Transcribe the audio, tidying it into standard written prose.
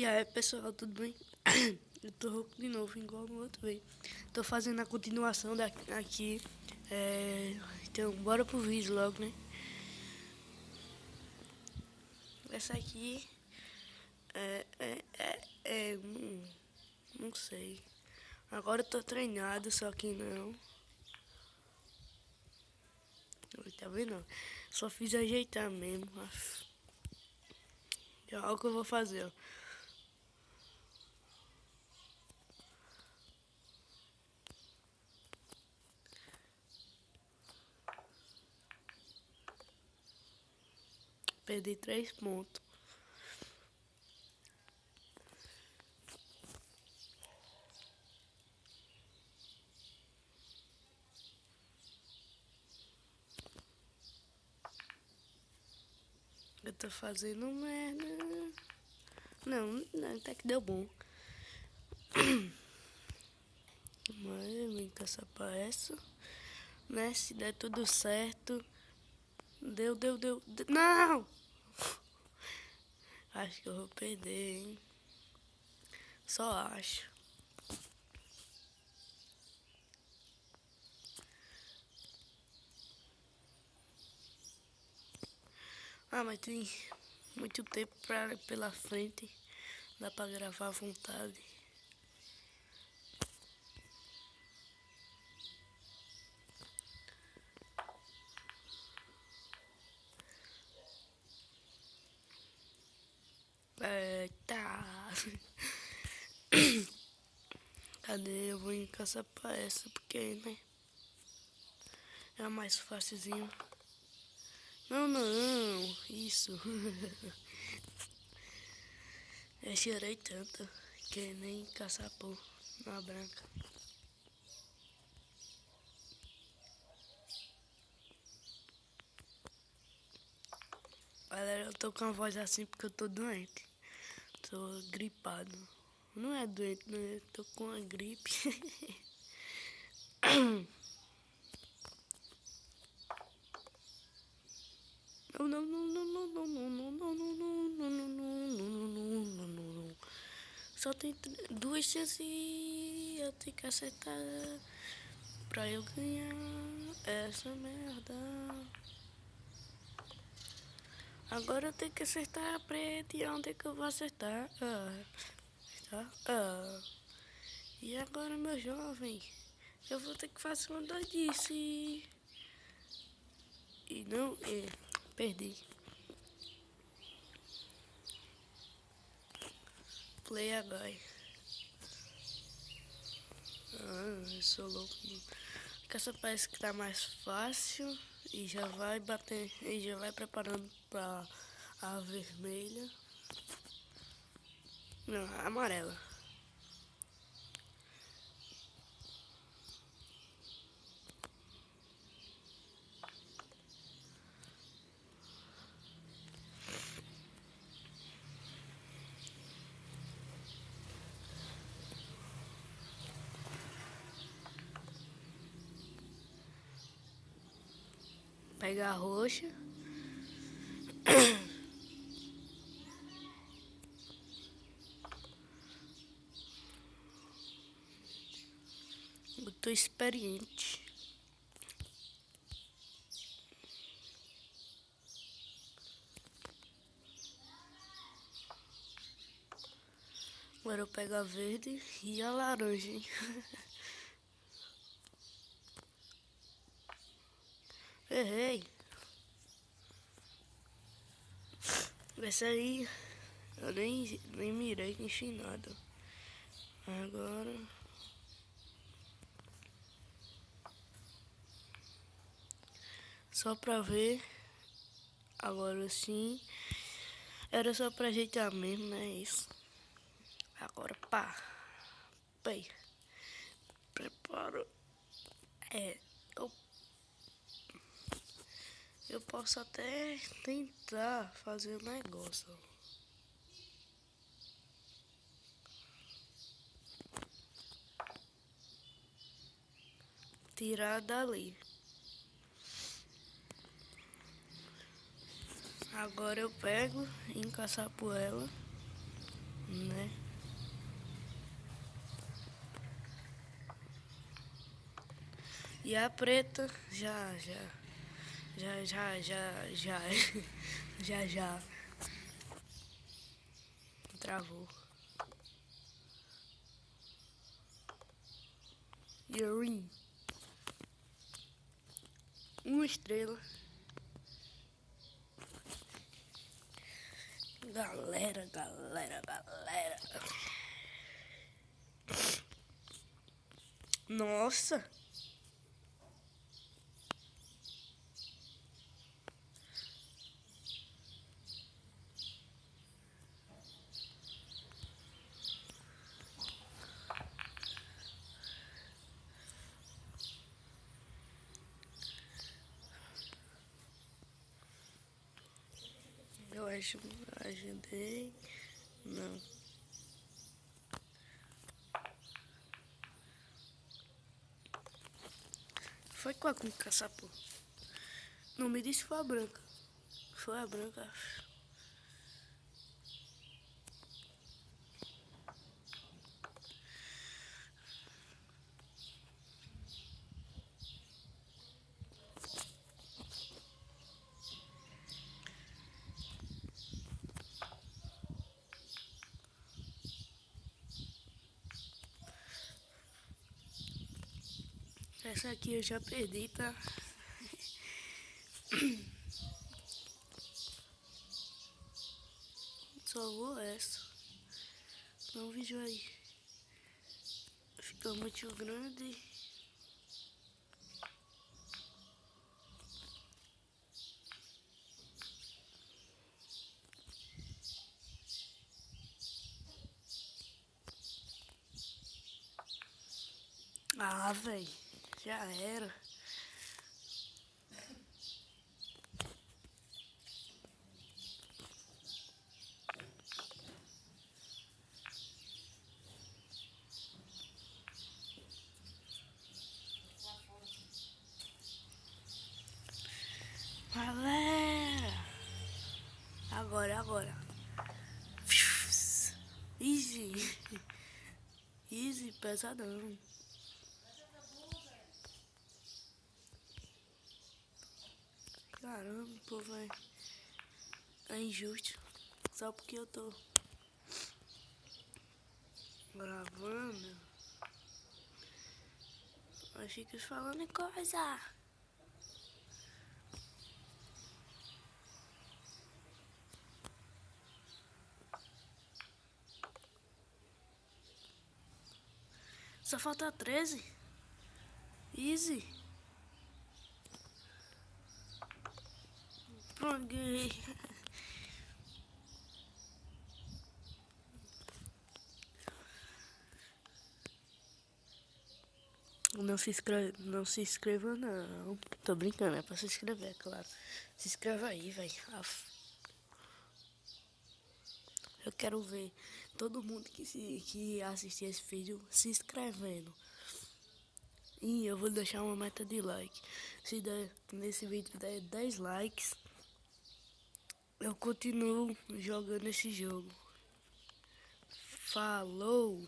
E aí pessoal, tudo bem? Eu tô rouco de novo, igual no outro veio. Tô fazendo a continuação aqui. Então, bora pro vídeo logo, né? Essa aqui não sei. Agora eu tô treinado, só que não. Tá vendo? Só fiz ajeitar mesmo. Já olha o que eu vou fazer, ó. Perdi 3 pontos. Eu tô fazendo merda. Não, até que deu bom. Mas eu vim com essa peça, né? Se der tudo certo. Deu. Não! Acho que eu vou perder, hein? Só acho. Mas tem muito tempo pela frente. Dá pra gravar à vontade. Tá. Cadê? Eu vou encaçar pra essa, porque, né? É a mais facilzinho. Não. Isso. Eu chorei tanto que nem caçapou na branca. Galera, eu tô com a voz assim porque eu tô doente. Tô gripado. Não é doente, né? Eu tô com uma gripe. Não. Só tem 2 chances e eu tenho que acertar pra eu ganhar essa merda. Agora eu tenho que acertar a preta e onde é que eu vou acertar? E agora, meu jovem? Eu vou ter que fazer uma doidice. E não, perdi. Play agora. Eu sou louco. Porque essa parece que tá mais fácil. E já vai bater. E já vai preparando pra a vermelha. Não, a amarela. Pega a roxa. Eu tô experiente. Agora eu pego a verde e a laranja, hein? Errei. Essa aí eu nem mirei nem nada. Agora. Só pra ver. Agora sim. Era só pra ajeitar mesmo, né? Isso. Agora pá. Pai. Preparo. Eu, eu posso até tentar fazer o negócio. Tirar dali. Agora eu pego e encaçapo ela, E a preta já travou. Green. Uma estrela. Galera. Nossa. Eu ajudei. Não. Foi qual com caçapô? Não me disse que foi a branca. Foi a branca, acho. Essa aqui eu já perdi, tá? Só vou essa. Não, o vídeo aí fica muito grande. Ah, velho. Já era. Galera. Agora. Easy. Easy, pesadão. Caramba, pô, velho. É injusto. Só porque eu tô gravando. Eu fico falando coisa. Só falta 13. Easy. Pronto, ganhei. Não se inscreva não. Tô brincando, é pra se inscrever, claro. Se inscreva aí, velho. Eu quero ver todo mundo que assistir esse vídeo se inscrevendo. E eu vou deixar uma meta de like. Se nesse vídeo der 10 likes, eu continuo jogando esse jogo. Falou!